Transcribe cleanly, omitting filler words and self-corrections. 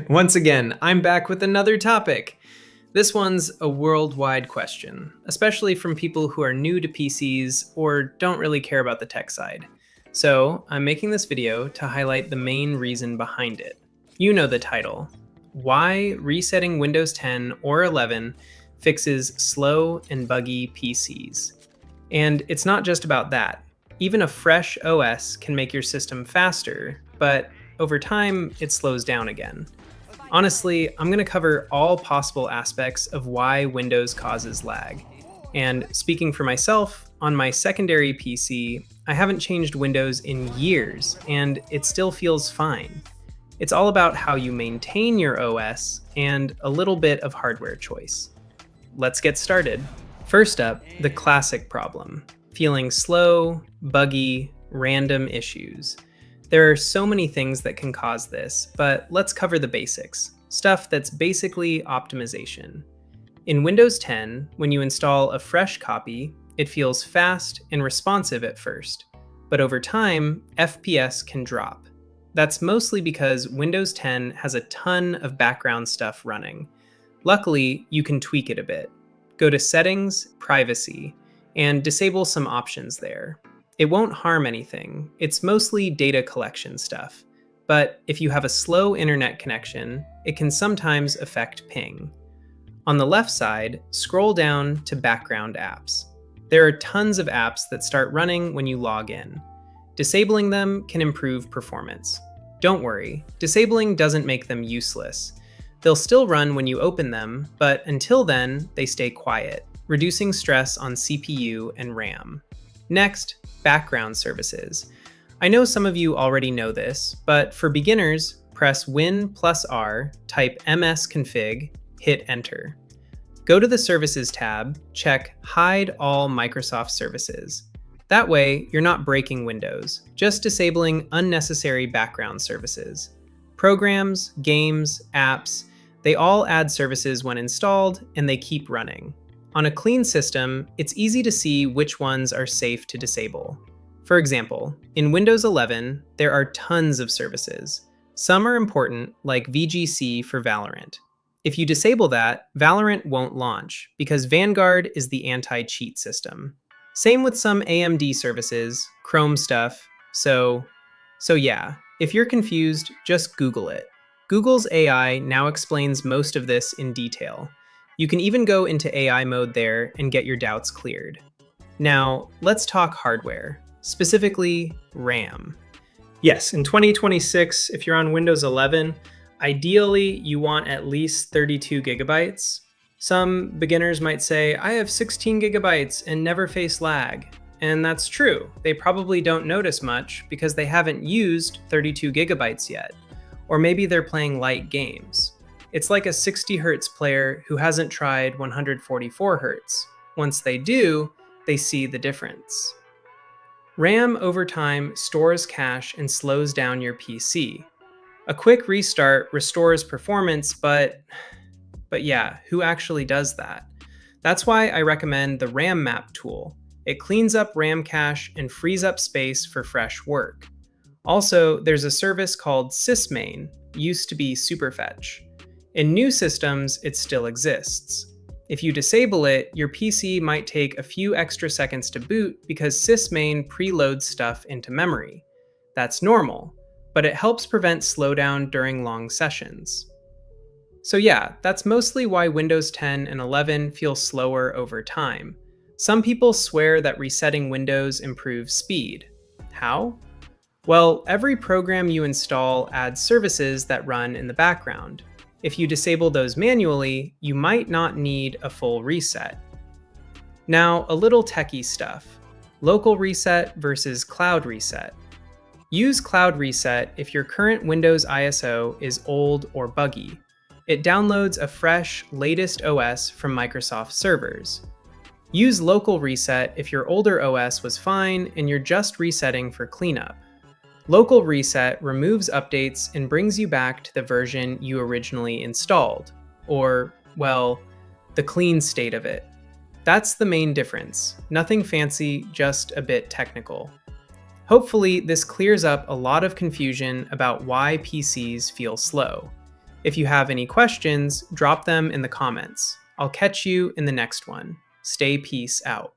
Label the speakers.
Speaker 1: Once again, I'm back with another topic. This one's a worldwide question, especially from people who are new to PCs or don't really care about the tech side. So, I'm making this video to highlight the main reason behind it. You know the title. Why resetting Windows 10 or 11 fixes slow and buggy PCs. And it's not just about that. Even a fresh OS can make your system faster, but over time, it slows down again. Honestly, I'm going to cover all possible aspects of why Windows causes lag. And speaking for myself, on my secondary PC, I haven't changed Windows in years, and it still feels fine. It's all about how you maintain your OS and a little bit of hardware choice. Let's get started. First up, the classic problem: feeling slow, buggy, random issues. There are so many things that can cause this, but let's cover the basics. Stuff that's basically optimization. In Windows 10, when you install a fresh copy, it feels fast and responsive at first, but over time, FPS can drop. That's mostly because Windows 10 has a ton of background stuff running. Luckily, you can tweak it a bit. Go to Settings, Privacy, and disable some options there. It won't harm anything, it's mostly data collection stuff. But if you have a slow internet connection, it can sometimes affect ping. On the left side, scroll down to Background Apps. There are tons of apps that start running when you log in. Disabling them can improve performance. Don't worry, disabling doesn't make them useless. They'll still run when you open them, but until then, they stay quiet, reducing stress on CPU and RAM. Next, background services. I know some of you already know this, but for beginners, press Win+R, type MSConfig, hit Enter. Go to the Services tab, check Hide All Microsoft Services. That way, you're not breaking Windows, just disabling unnecessary background services. Programs, games, apps, they all add services when installed, and they keep running. On a clean system, it's easy to see which ones are safe to disable. For example, in Windows 11, there are tons of services. Some are important, like VGC for Valorant. If you disable that, Valorant won't launch, because Vanguard is the anti-cheat system. Same with some AMD services, Chrome stuff, so yeah, if you're confused, just Google it. Google's AI now explains most of this in detail. You can even go into AI mode there and get your doubts cleared. Now, let's talk hardware, specifically RAM. Yes, in 2026, if you're on Windows 11, ideally you want at least 32 gigabytes. Some beginners might say, I have 16 gigabytes and never face lag. And that's true. They probably don't notice much because they haven't used 32 gigabytes yet. Or maybe they're playing light games. It's like a 60 Hz player who hasn't tried 144 Hz. Once they do, they see the difference. RAM over time stores cache and slows down your PC. A quick restart restores performance, but yeah, who actually does that? That's why I recommend the RAM map tool. It cleans up RAM cache and frees up space for fresh work. Also, there's a service called SysMain, used to be Superfetch. In new systems, it still exists. If you disable it, your PC might take a few extra seconds to boot because SysMain preloads stuff into memory. That's normal, but it helps prevent slowdown during long sessions. So yeah, that's mostly why Windows 10 and 11 feel slower over time. Some people swear that resetting Windows improves speed. How? Well, every program you install adds services that run in the background. If you disable those manually, you might not need a full reset. Now, a little techie stuff. Local reset versus cloud reset. Use cloud reset if your current Windows ISO is old or buggy. It downloads a fresh, latest OS from Microsoft servers. Use local reset if your older OS was fine and you're just resetting for cleanup. Local reset removes updates and brings you back to the version you originally installed, or, well, the clean state of it. That's the main difference. Nothing fancy, just a bit technical. Hopefully, this clears up a lot of confusion about why PCs feel slow. If you have any questions, drop them in the comments. I'll catch you in the next one. Stay peace out.